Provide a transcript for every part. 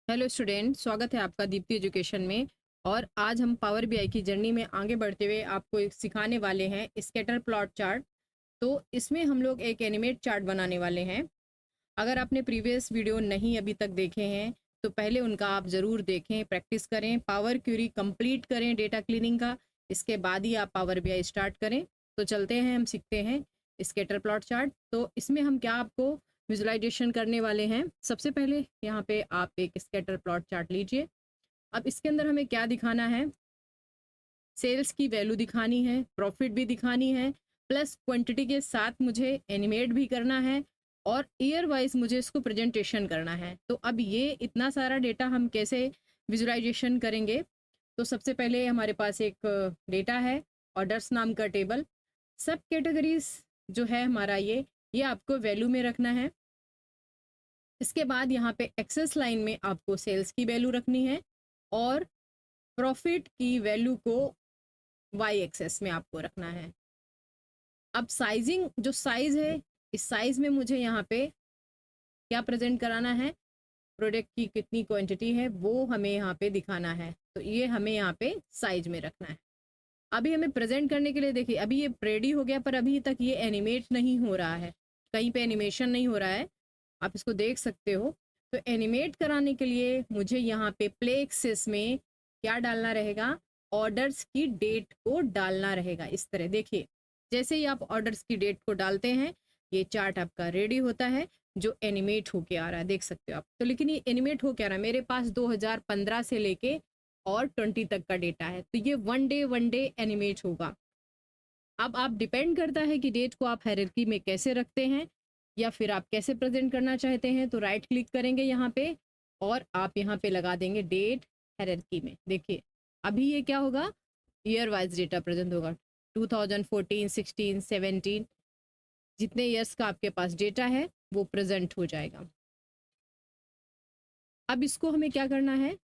Hello student, स्वागत है आपका दीप्ति एजुकेशन में। और आज हम पावर बीआई की जर्नी में आगे बढ़ते हुए आपको एक सिखाने वाले हैं स्कैटर प्लॉट चार्ट। तो इसमें हम लोग एक एनिमेट चार्ट बनाने वाले हैं। अगर आपने प्रीवियस वीडियो नहीं अभी तक देखे हैं तो पहले उनका आप ज़रूर देखें, प्रैक्टिस करें, पावर क्यूरी कंप्लीट करें डेटा क्लीनिंग का। इसके बाद ही आप पावर बीआई स्टार्ट करें। तो चलते हैं, हम सीखते हैं स्कैटर प्लॉट चार्ट। तो इसमें हम क्या आपको विजुलाइजेशन करने वाले हैं। सबसे पहले यहाँ पे आप एक स्कैटर प्लॉट चार्ट लीजिए। अब इसके अंदर हमें क्या दिखाना है, सेल्स की वैल्यू दिखानी है, प्रॉफिट भी दिखानी है, प्लस क्वांटिटी के साथ मुझे एनिमेट भी करना है और ईयर वाइज मुझे इसको प्रेजेंटेशन करना है। तो अब ये इतना सारा डेटा हम कैसे विजुलाइजेशन करेंगे। तो सबसे पहले हमारे पास एक डेटा है, ऑर्डर्स नाम का टेबल। सब कैटेगरीज जो है हमारा ये आपको वैल्यू में रखना है। इसके बाद यहाँ पे एक्सेस लाइन में आपको सेल्स की वैल्यू रखनी है और प्रॉफिट की वैल्यू को वाई एक्सेस में आपको रखना है। अब साइजिंग, जो साइज है, इस साइज में मुझे यहाँ पे क्या प्रेजेंट कराना है, प्रोडक्ट की कितनी क्वांटिटी है वो हमें यहाँ पे दिखाना है। तो ये हमें यहाँ पे साइज में रखना है। अभी हमें प्रेजेंट करने के लिए देखिए, अभी ये रेडी हो गया पर अभी तक ये एनिमेट नहीं हो रहा है, कहीं पे एनिमेशन नहीं हो रहा है, आप इसको देख सकते हो। तो एनिमेट कराने के लिए मुझे यहाँ पे प्ले एक्सेस में क्या डालना रहेगा, ऑर्डर्स की डेट को डालना रहेगा। इस तरह देखिए, जैसे ही आप ऑर्डर्स की डेट को डालते हैं ये चार्ट आपका रेडी होता है, जो एनिमेट होके आ रहा है, देख सकते हो आप। तो लेकिन ये एनिमेट हो क्या रहा है, मेरे पास 2015 से लेके और 20 तक का डेटा है, तो ये वन डे एनिमेट होगा। अब आप डिपेंड करता है कि डेट को आप हायरार्की में कैसे रखते हैं या फिर आप कैसे प्रेजेंट करना चाहते हैं। तो राइट क्लिक करेंगे यहाँ पे और आप यहाँ पे लगा देंगे डेट हायरार्की में। देखिए अभी ये क्या होगा, ईयर वाइज डेटा प्रेजेंट होगा। 2014, 16, 17 जितने ईयर्स का आपके पास डेटा है वो प्रेजेंट हो जाएगा। अब इसको हमें क्या करना है,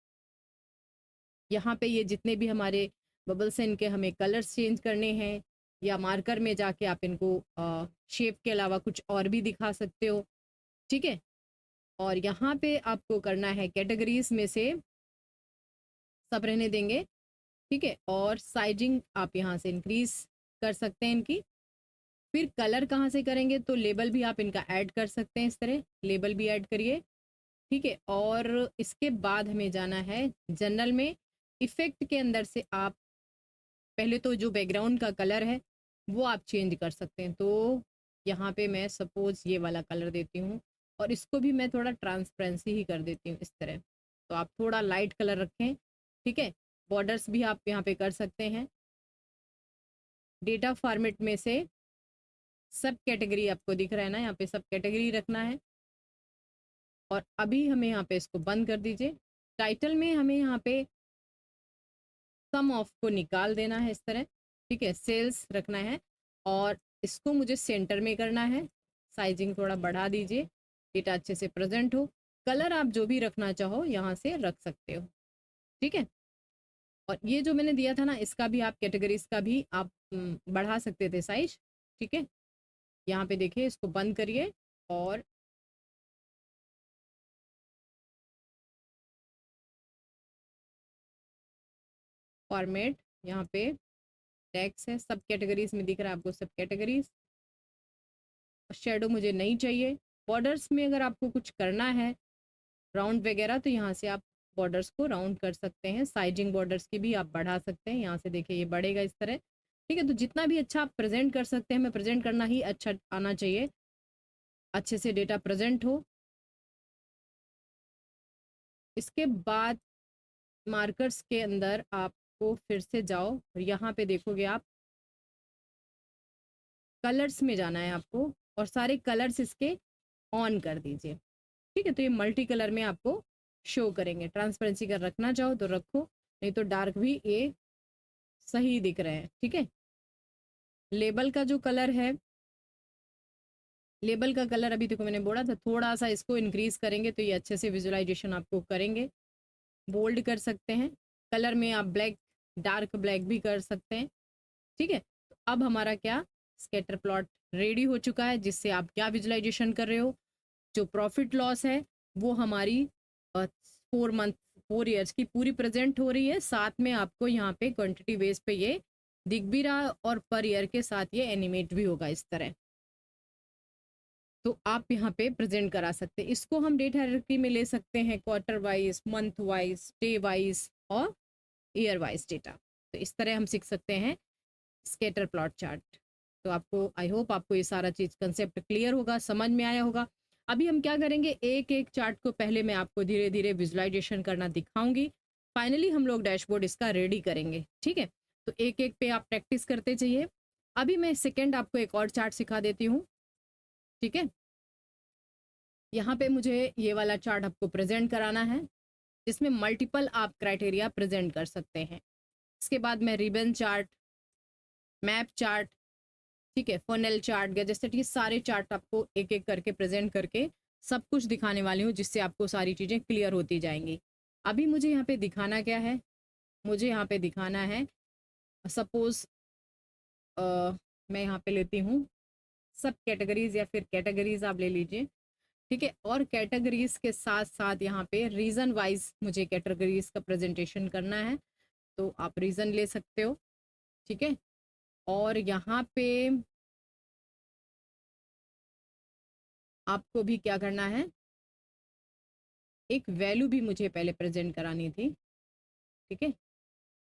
यहाँ पे ये जितने भी हमारे बबल्स हैं इनके हमें कलर्स चेंज करने हैं, या मार्कर में जाके आप इनको शेप के अलावा कुछ और भी दिखा सकते हो, ठीक है। और यहाँ पे आपको करना है कैटेगरीज में से सब रहने देंगे, ठीक है। और साइजिंग आप यहाँ से इंक्रीज कर सकते हैं इनकी। फिर कलर कहाँ से करेंगे, तो लेबल भी आप इनका ऐड कर सकते हैं, इस तरह लेबल भी ऐड करिए, ठीक है। और इसके बाद हमें जाना है जनरल में, इफेक्ट के अंदर से आप पहले तो जो बैकग्राउंड का कलर है वो आप चेंज कर सकते हैं। तो यहाँ पे मैं सपोज ये वाला कलर देती हूँ और इसको भी मैं थोड़ा ट्रांसपेरेंसी ही कर देती हूँ, इस तरह। तो आप थोड़ा लाइट कलर रखें, ठीक है। बॉर्डर्स भी आप यहाँ पे कर सकते हैं। डेटा फॉर्मेट में से सब कैटेगरी आपको दिख रहा है ना, यहाँ पे सब कैटेगरी रखना है। और अभी हमें यहाँ पे इसको बंद कर दीजिए। टाइटल में हमें यहाँ पे सम ऑफ को निकाल देना है, इस तरह, ठीक है। सेल्स रखना है और इसको मुझे सेंटर में करना है। साइजिंग थोड़ा बढ़ा दीजिए, डेटा अच्छे से प्रेजेंट हो। कलर आप जो भी रखना चाहो यहाँ से रख सकते हो, ठीक है। और ये जो मैंने दिया था ना, इसका भी आप कैटेगरीज का भी आप बढ़ा सकते थे साइज, ठीक है। यहाँ पे देखिए, इसको बंद करिए और फॉर्मेट, यहाँ पे टेक्स्ट है, सब कैटेगरीज में दिख रहा है आपको, सब कैटेगरीज। शेडो मुझे नहीं चाहिए। बॉर्डर्स में अगर आपको कुछ करना है राउंड वगैरह, तो यहाँ से आप बॉर्डर्स को राउंड कर सकते हैं। साइजिंग बॉर्डर्स की भी आप बढ़ा सकते हैं, यहाँ से देखिए ये बढ़ेगा इस तरह, ठीक है। तो जितना भी अच्छा आप प्रेजेंट कर सकते हैं, हमें प्रेजेंट करना ही अच्छा आना चाहिए, अच्छे से डेटा प्रेजेंट हो। इसके बाद मार्कर्स के अंदर आपको फिर से जाओ और यहाँ पे देखोगे आप कलर्स में जाना है आपको और सारे कलर्स इसके ऑन कर दीजिए, ठीक है। तो ये मल्टी कलर में आपको शो करेंगे। ट्रांसपेरेंसी का रखना चाहो तो रखो, नहीं तो डार्क भी ये सही दिख रहे हैं, ठीक है। लेबल का जो कलर है, लेबल का कलर अभी देखो मैंने बोला था, थोड़ा सा इसको इंक्रीज करेंगे तो ये अच्छे से विजुअलाइजेशन आपको करेंगे। बोल्ड कर सकते हैं, कलर में आप ब्लैक, डार्क ब्लैक भी कर सकते हैं, ठीक है। तो अब हमारा क्या, स्कैटर प्लॉट रेडी हो चुका है, जिससे आप क्या विजुअलाइजेशन कर रहे हो, जो प्रॉफिट लॉस है वो हमारी 4 मंथ 4 ईयर्स की पूरी प्रेजेंट हो रही है, साथ में आपको यहाँ पे क्वांटिटी बेस पे ये दिख भी रहा और पर ईयर के साथ ये एनिमेट भी होगा इस तरह। तो आप यहाँ पे प्रेजेंट करा सकते हैं इसको। हम डेट हायरार्की में ले सकते हैं quarter wise, month wise, day wise और ईयर वाइज डेटा। तो इस तरह हम सीख सकते हैं स्कैटर प्लॉट चार्ट। तो आपको, आई होप आपको ये सारा चीज़ कंसेप्ट क्लियर होगा, समझ में आया होगा। अभी हम क्या करेंगे, एक एक चार्ट को पहले मैं आपको धीरे धीरे विजुअलाइजेशन करना दिखाऊंगी, फाइनली हम लोग डैशबोर्ड इसका रेडी करेंगे, ठीक है। तो एक एक पे आप प्रैक्टिस करते चाहिए। अभी मैं सेकेंड आपको एक और चार्ट सिखा देती हूँ, ठीक है। यहाँ पे मुझे ये वाला चार्ट आपको प्रेजेंट कराना है, जिसमें मल्टीपल आप क्राइटेरिया प्रेजेंट कर सकते हैं। इसके बाद मैं रिबन चार्ट, मैप चार्ट, ठीक है, फनल चार्ट, गैजेट सेट, ये सारे चार्ट आपको एक एक करके प्रेजेंट करके सब कुछ दिखाने वाली हूँ, जिससे आपको सारी चीज़ें क्लियर होती जाएंगी। अभी मुझे यहाँ पे दिखाना क्या है, मुझे यहाँ पे दिखाना है, सपोज मैं यहाँ पे लेती हूँ सब कैटेगरीज या फिर कैटेगरीज आप ले लीजिए, ठीक है। और कैटेगरीज के साथ साथ यहाँ पे रीजन वाइज मुझे कैटेगरीज का प्रेजेंटेशन करना है, तो आप रीजन ले सकते हो, ठीक है। और यहाँ पे आपको भी क्या करना है, एक वैल्यू भी मुझे पहले प्रेजेंट करानी थी, ठीक है।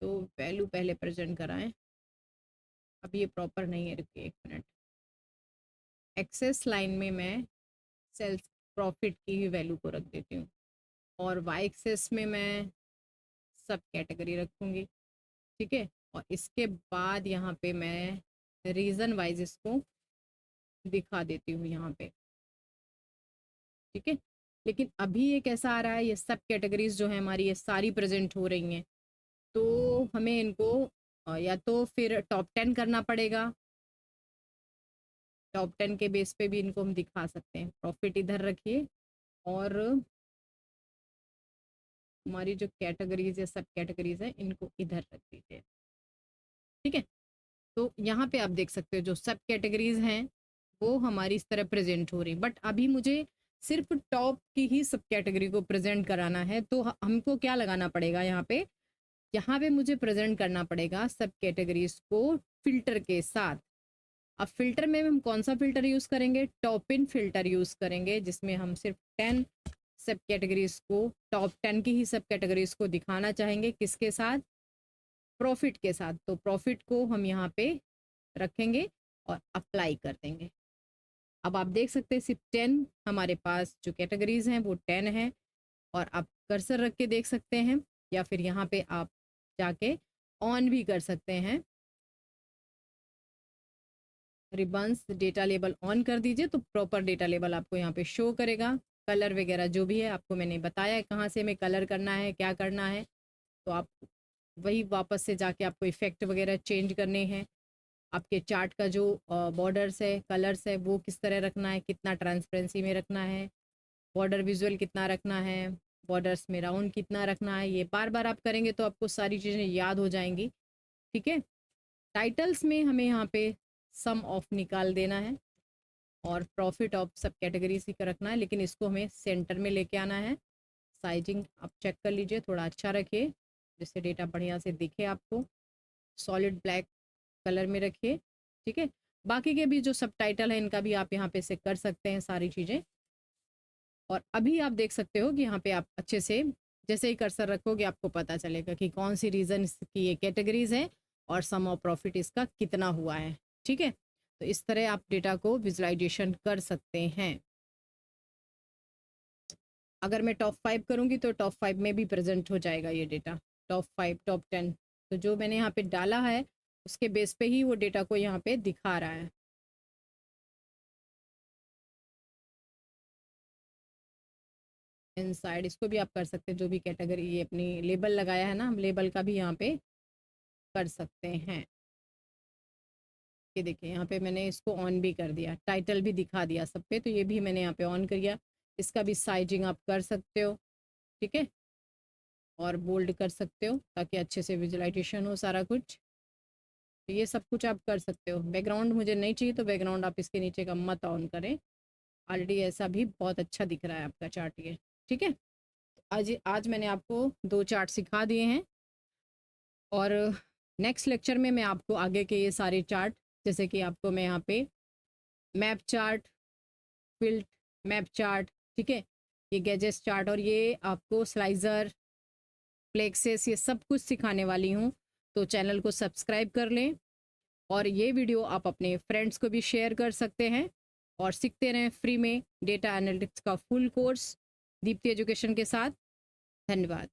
तो वैल्यू पहले प्रेजेंट कराएं। अब ये प्रॉपर नहीं है, रुकिए 1 मिनट। एक्सेस लाइन में मैं सेल्स प्रॉफिट की ही वैल्यू को रख देती हूँ, और वाई एक्सेस में मैं सब कैटेगरी रखूँगी, ठीक है। और इसके बाद यहाँ पे मैं रीज़न वाइज इसको दिखा देती हूँ यहाँ पे, ठीक है। लेकिन अभी ये कैसा आ रहा है, ये सब कैटेगरीज जो है हमारी ये सारी प्रेजेंट हो रही हैं, तो हमें इनको या तो फिर टॉप 10 करना पड़ेगा, टॉप 10 के बेस पे भी इनको हम दिखा सकते हैं। प्रॉफिट इधर रखिए और हमारी जो कैटेगरीज या सब कैटेगरीज है इनको इधर रख दीजिए, ठीक है। तो यहाँ पे आप देख सकते हो जो सब कैटेगरीज हैं वो हमारी इस तरह प्रेजेंट हो रही, बट अभी मुझे सिर्फ टॉप की ही सब कैटेगरी को प्रेजेंट कराना है। तो हमको क्या लगाना पड़ेगा यहाँ पे मुझे प्रेजेंट करना पड़ेगा सब कैटेगरीज को फिल्टर के साथ। अब फिल्टर में हम कौन सा फिल्टर यूज़ करेंगे, टॉप इन फिल्टर यूज़ करेंगे, जिसमें हम सिर्फ 10 सब कैटेगरीज को, टॉप 10 की ही सब कैटेगरीज को दिखाना चाहेंगे, किसके साथ, प्रॉफिट के साथ। तो प्रॉफिट को हम यहाँ पे रखेंगे और अप्लाई कर देंगे। अब आप देख सकते हैं सिर्फ 10 हमारे पास जो कैटेगरीज हैं वो 10 है, और आप कर्सर रख के देख सकते हैं, या फिर यहाँ पे आप जाके ऑन भी कर सकते हैं। रिबन्स डेटा लेबल ऑन कर दीजिए तो प्रॉपर डेटा लेबल आपको यहाँ पे शो करेगा। कलर वगैरह जो भी है आपको मैंने बताया है कहाँ से हमें कलर करना है, क्या करना है, तो आप वही वापस से जाके आपको इफ़ेक्ट वगैरह चेंज करने हैं। आपके चार्ट का जो बॉर्डर्स है, कलर्स है, वो किस तरह रखना है, कितना ट्रांसपेरेंसी में रखना है, बॉर्डर विजुअल कितना रखना है, बॉर्डर्स में राउंड कितना रखना है, ये बार बार आप करेंगे तो आपको सारी चीज़ें याद हो जाएंगी, ठीक है। टाइटल्स में हमें यहाँ पे सम ऑफ निकाल देना है और प्रॉफिट ऑफ सब कैटेगरीज ही का रखना है, लेकिन इसको हमें सेंटर में लेके आना है। साइजिंग आप चेक कर लीजिए, थोड़ा अच्छा रखिए जिससे डेटा बढ़िया से दिखे आपको। सॉलिड ब्लैक कलर में रखिए, ठीक है। बाकी के भी जो सब टाइटल है इनका भी आप यहाँ पे से कर सकते हैं सारी चीज़ें। और अभी आप देख सकते हो कि यहाँ पे आप अच्छे से जैसे ही कर्सर रखोगे आपको पता चलेगा कि कौन सी रीज़न की ये कैटेगरीज है और सम ऑफ प्रॉफिट इसका कितना हुआ है, ठीक है। तो इस तरह आप डेटा को विजुअलाइजेशन कर सकते हैं। अगर मैं टॉप 5 करूँगी तो टॉप 5 में भी प्रेजेंट हो जाएगा ये डेटा, टॉप 5, टॉप 10। तो जो मैंने यहाँ पे डाला है उसके बेस पे ही वो डेटा को यहाँ पे दिखा रहा है। इनसाइड इसको भी आप कर सकते हैं, जो भी कैटेगरी ये अपनी लेबल लगाया है ना, हम लेबल का भी यहाँ पे कर सकते हैं। ये देखिए यहाँ पे मैंने इसको ऑन भी कर दिया, टाइटल भी दिखा दिया सब पे, तो ये भी मैंने यहाँ पे ऑन किया। इसका भी साइजिंग आप कर सकते हो, ठीक है, और बोल्ड कर सकते हो ताकि अच्छे से विजुअलाइजेशन हो सारा कुछ। तो ये सब कुछ आप कर सकते हो। बैकग्राउंड मुझे नहीं चाहिए तो बैकग्राउंड आप इसके नीचे का मत ऑन करें, ऑलरेडी ऐसा भी बहुत अच्छा दिख रहा है आपका चार्ट ये, ठीक है। आज मैंने आपको 2 चार्ट सिखा दिए हैं और नेक्स्ट लेक्चर में मैं आपको आगे के ये सारे चार्ट, जैसे कि आपको मैं यहाँ पे मैप चार्ट, फिल्ट मैप चार्ट, ठीक है, ये गैजेट्स चार्ट और ये आपको स्लाइजर, प्लेक्सेस, ये सब कुछ सिखाने वाली हूँ। तो चैनल को सब्सक्राइब कर लें और ये वीडियो आप अपने फ्रेंड्स को भी शेयर कर सकते हैं और सीखते रहें फ्री में डेटा एनालिटिक्स का फुल कोर्स दीप्ति एजुकेशन के साथ। धन्यवाद।